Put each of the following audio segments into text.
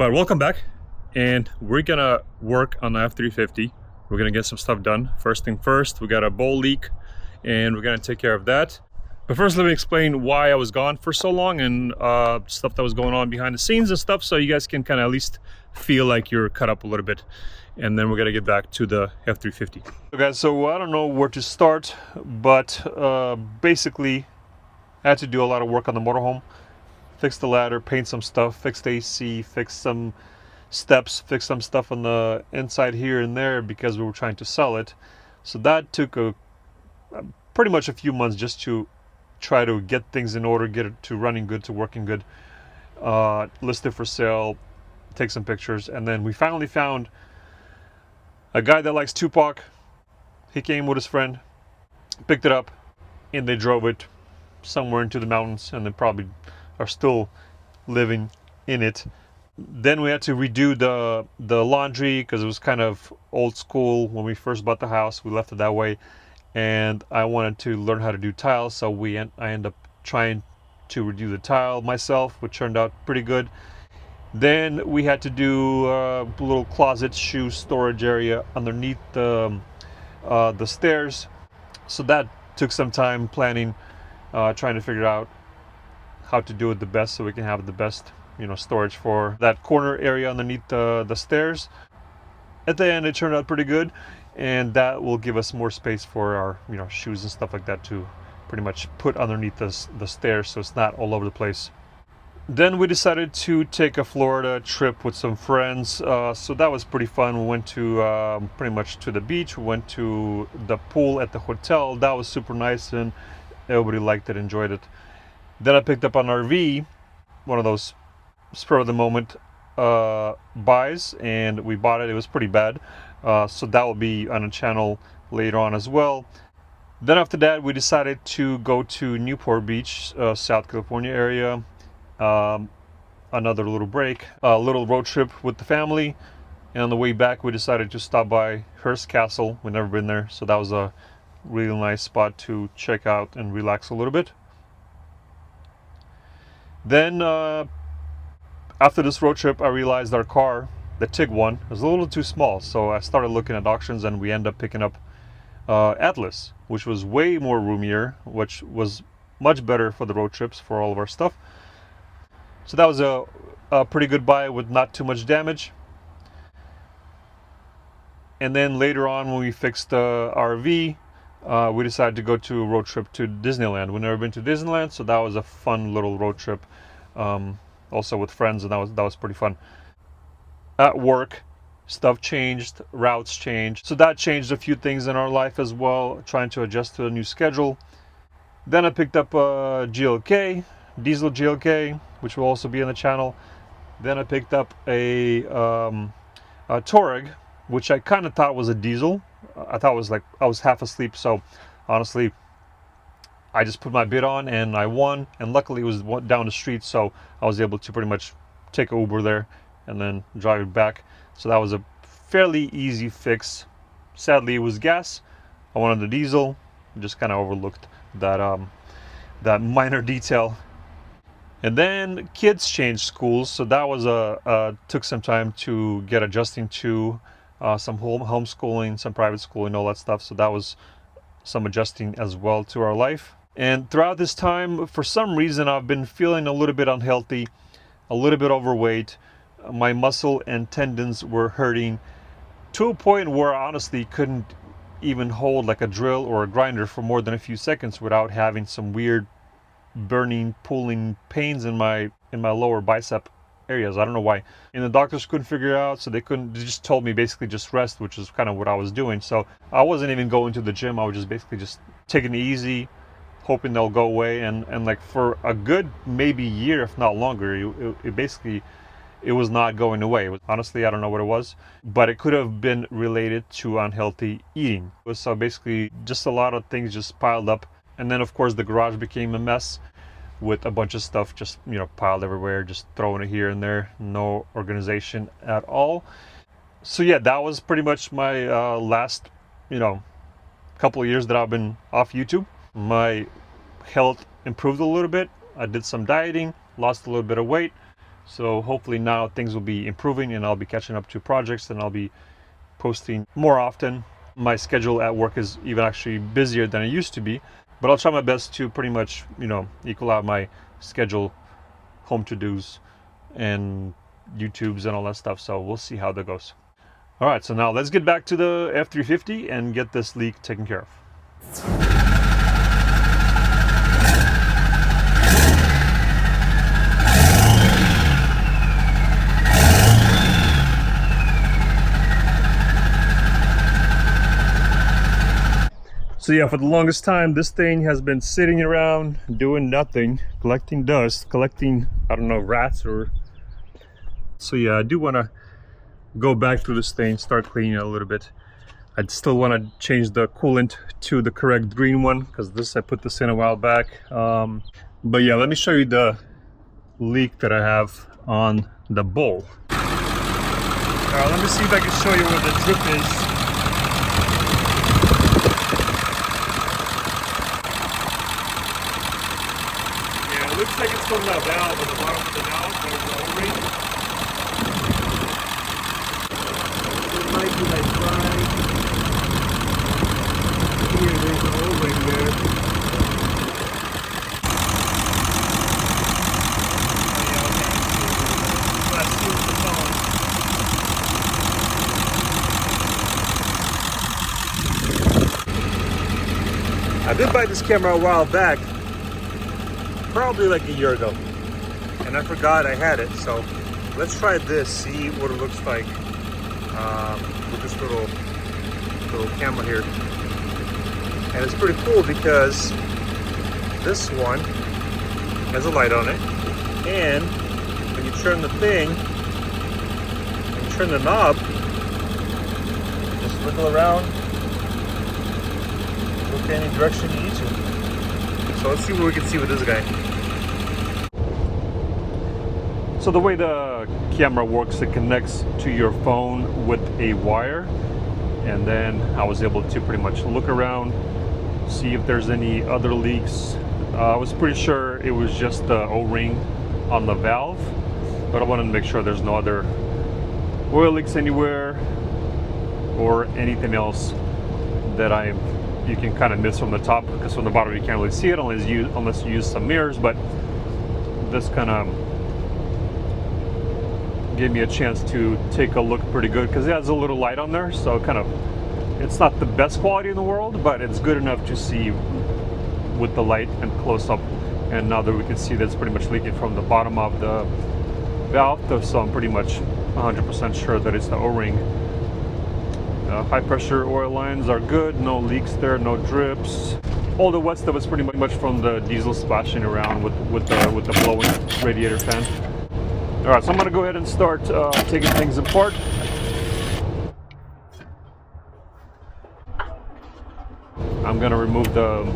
But welcome back, and we're gonna work on the F350. We're gonna get some stuff done. First thing first, we got a bowl leak, and we're gonna take care of that. But first, let me explain why I was gone for so long and stuff that was going on behind the scenes and stuff, so you guys can kind of at least feel like you're cut up a little bit. And then we're gonna get back to the F350. So guys, so I don't know where to start, but basically I had to do a lot of work on the motorhome. Fix the ladder, paint some stuff, fix the AC, fix some steps, fix some stuff on the inside here and there because we were trying to sell it. So that took pretty much a few months just to try to get things in order, get it to running good, to working good, list it for sale, take some pictures, and then we finally found a guy that likes Tupac. He came with his friend, picked it up, and they drove it somewhere into the mountains, and they probably are still living in it. Then we had to redo the laundry because it was kind of old school when we first bought the house. We left it that way, and I wanted to learn how to do tiles, so I ended up trying to redo the tile myself, which turned out pretty good. Then we had to do a little closet, shoe storage area underneath the stairs, so that took some time planning, trying to figure out how to do it the best so we can have the best, storage for that corner area underneath the stairs. At the end, it turned out pretty good, and that will give us more space for our shoes and stuff like that to pretty much put underneath the stairs, so it's not all over the place. Then we decided to take a Florida trip with some friends, so that was pretty fun. We went to pretty much to the beach. We went to the pool at the hotel. That was super nice, and everybody liked it, enjoyed it. Then I picked up an RV, one of those spur of the moment buys, and we bought it. It was pretty bad, so that will be on a channel later on as well. Then after that, we decided to go to Newport Beach, South California area. Another little break, a little road trip with the family, and on the way back we decided to stop by Hearst Castle. We've never been there, so that was a really nice spot to check out and relax a little bit. Then after this road trip, I realized our car, the Tiguan, was a little too small, so I started looking at auctions, and we ended up picking up Atlas, which was way more roomier, which was much better for the road trips for all of our stuff. So that was a pretty good buy with not too much damage. And then later on, when we fixed the RV, we decided to go to a road trip to Disneyland. We've never been to Disneyland, so that was a fun little road trip, also with friends, and that was pretty fun. At work, stuff changed, routes changed, so that changed a few things in our life as well, trying to adjust to a new schedule. Then I picked up a GLK, diesel GLK, which will also be on the channel. Then I picked up a Touareg, which I kind of thought was a diesel. I thought it was like, I was half asleep, so honestly I just put my bid on and I won, and luckily it was down the street, so I was able to pretty much take an Uber there and then drive it back. So that was a fairly easy fix. Sadly it was gas. I wanted the diesel, just kind of overlooked that minor detail. And then kids changed schools, so that was took some time to get adjusting to some homeschooling, some private schooling, all that stuff. So that was some adjusting as well to our life. And throughout this time, for some reason, I've been feeling a little bit unhealthy, a little bit overweight. My muscle and tendons were hurting to a point where I honestly couldn't even hold like a drill or a grinder for more than a few seconds without having some weird burning, pulling pains in my lower bicep areas. I don't know why, and the doctors couldn't figure it out, so they just told me basically just rest, which is kind of what I was doing. So I wasn't even going to the gym. I was just basically just taking it easy, hoping they'll go away, and like for a good maybe year, if not longer, it was not going away. Honestly, I don't know what it was, but it could have been related to unhealthy eating. So basically just a lot of things just piled up. And then of course the garage became a mess with a bunch of stuff just piled everywhere, just throwing it here and there, no organization at all. So yeah, that was pretty much my last couple of years that I've been off YouTube. My health improved a little bit. I did some dieting, lost a little bit of weight, So hopefully now things will be improving and I'll be catching up to projects and I'll be posting more often. My schedule at work is even actually busier than it used to be, but I'll try my best to pretty much, equal out my schedule, home to-dos and YouTubes and all that stuff. So we'll see how that goes. All right, so now let's get back to the F350 and get this leak taken care of. So yeah, for the longest time, this thing has been sitting around doing nothing, collecting dust, collecting, I don't know, rats or... So yeah, I do want to go back through this thing, start cleaning it a little bit. I'd still want to change the coolant to the correct green one, because I put this in a while back. But yeah, let me show you the leak that I have on the bowl. Alright, let me see if I can show you where the drip is. Looks like it's from the valve at the bottom of the valve, there's the O-ring. It might be like right here, there's the O-ring there. Oh yeah, okay, let's see what's on. I did buy this camera a while back, probably like a year ago, and I forgot I had it. So let's try this, see what it looks like with this little camera here. And it's pretty cool because this one has a light on it, and when you turn the thing, when you turn the knob, just wiggle around, look any direction you need to. So let's see what we can see with this guy. So the way the camera works, it connects to your phone with a wire, and then I was able to pretty much look around, see if there's any other leaks. I was pretty sure it was just the O-ring on the valve, but I wanted to make sure there's no other oil leaks anywhere or anything else that you can kind of miss from the top, because from the bottom you can't really see it unless you use some mirrors. But this kind of gave me a chance to take a look pretty good, because it has a little light on there, so it's not the best quality in the world, but it's good enough to see with the light and close up. And now that we can see that's pretty much leaking from the bottom of the valve, so I'm pretty much 100% sure that it's the O-ring. High pressure oil lines are good, no leaks there, no drips. All the wet stuff was pretty much from the diesel splashing around with the blowing radiator fan. All right, so I'm gonna go ahead and start taking things apart. I'm gonna remove the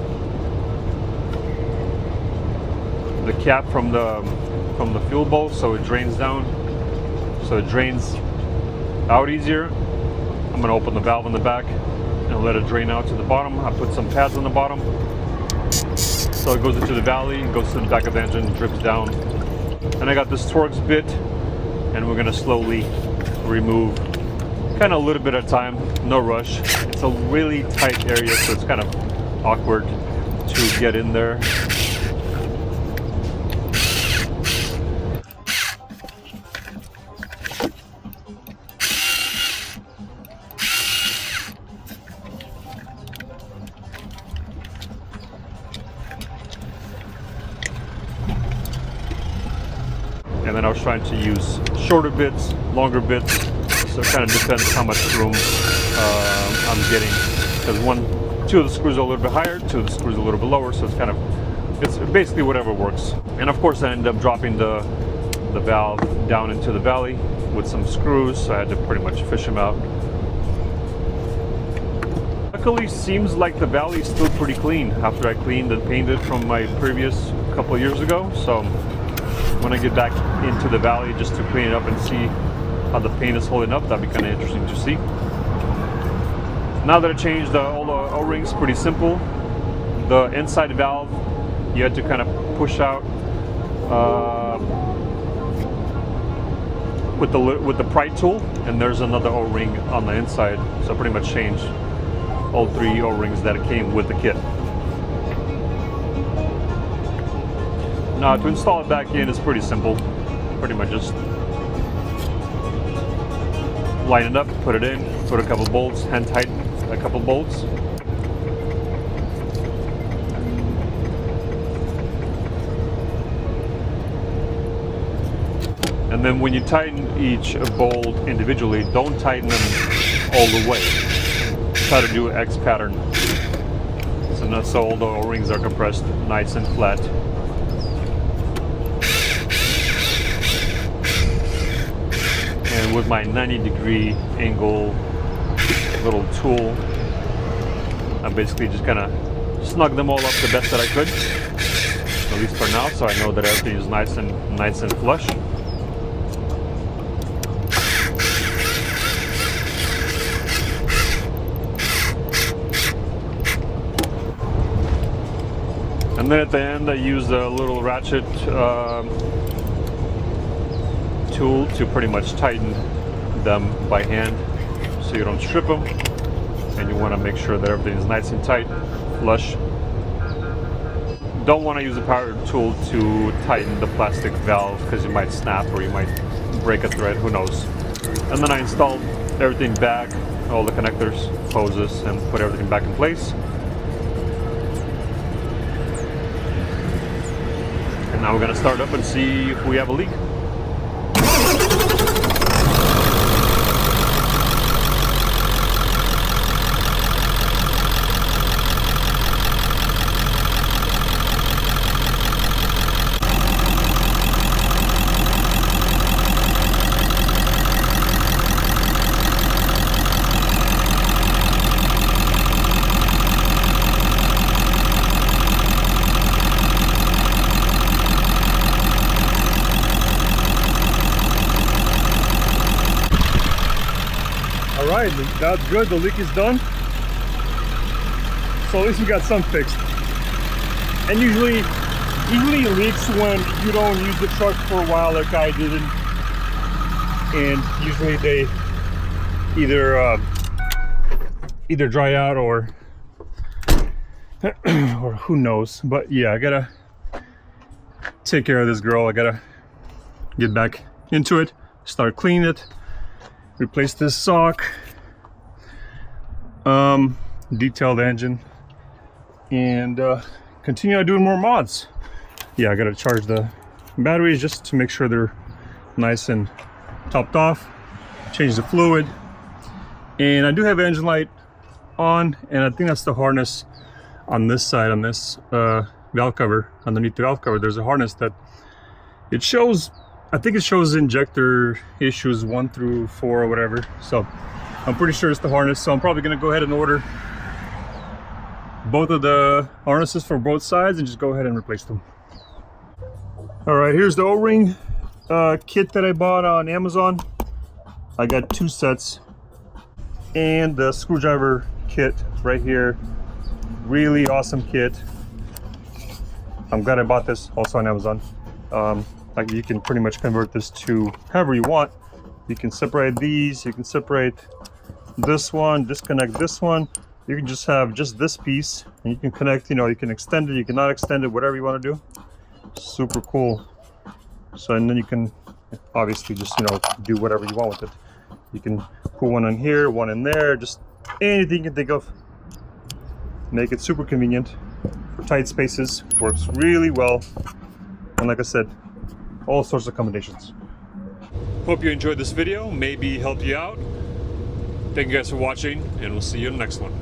cap from the fuel bowl, so it drains down, so it drains out easier. I'm going to open the valve in the back and let it drain out to the bottom. I put some pads on the bottom, so it goes into the valley, goes to the back of the engine, drips down. And I got this Torx bit, and we're going to slowly remove, kind of a little bit at a time, no rush. It's a really tight area, so it's kind of awkward to get in there. And then I was trying to use shorter bits, longer bits, so it kind of depends how much room I'm getting. Because two of the screws are a little bit higher, two of the screws are a little bit lower, so it's basically whatever works. And of course I ended up dropping the valve down into the valley with some screws, so I had to pretty much fish them out. Luckily, seems like the valley is still pretty clean after I cleaned and painted from my previous couple of years ago. So when I get back into the valley just to clean it up and see how the paint is holding up, that'd be kind of interesting to see. Now that I changed all the O-rings, pretty simple. The inside valve, you had to kind of push out with the pry tool, and there's another O-ring on the inside. So I pretty much changed all 3 O-rings that came with the kit. Now to install it back in is pretty simple. Pretty much just line it up, put it in, put a couple bolts, hand tighten a couple bolts. And then when you tighten each bolt individually, don't tighten them all the way. Try to do X pattern. So all the O-rings are compressed nice and flat. And with my 90-degree angle little tool, I basically just kind of snug them all up the best that I could, at least for now, so I know that everything is nice and flush. And then at the end, I use a little ratchet tool to pretty much tighten them by hand, so you don't strip them, and you want to make sure that everything is nice and tight, flush. Don't want to use a power tool to tighten the plastic valve because you might snap or you might break a thread, who knows. And then I installed everything back, all the connectors, hoses, and put everything back in place. And now we're going to start up and see if we have a leak. Alright, that's good, the leak is done. So at least we got some fixed. And usually it leaks when you don't use the truck for a while like I didn't. And usually they either dry out or who knows. But yeah, I gotta take care of this girl. I gotta get back into it, start cleaning it, replace this sock, detail the engine, and continue doing more mods. Yeah, I gotta charge the batteries just to make sure they're nice and topped off, change the fluid, and I do have engine light on, and I think that's the harness on this side, on this valve cover. Underneath the valve cover there's a harness that it shows, I think it shows injector issues 1 through 4 or whatever, so I'm pretty sure it's the harness. So I'm probably gonna go ahead and order both of the harnesses for both sides and just go ahead and replace them. All right, here's the O-ring kit that I bought on Amazon. I got 2 sets, and the screwdriver kit right here. Really awesome kit. I'm glad I bought this also on Amazon. Like, you can pretty much convert this to however you want. You can separate these, you can separate this one, disconnect this one. You can just have just this piece, and you can connect, you know, you can extend it, you can not extend it, whatever you want to do. Super cool. So, and then you can obviously just, you know, do whatever you want with it. You can put one in here, one in there, just anything you can think of. Make it super convenient for tight spaces. Works really well. And like I said, all sorts of combinations. Hope you enjoyed this video, maybe helped you out. Thank you guys for watching, and we'll see you in the next one.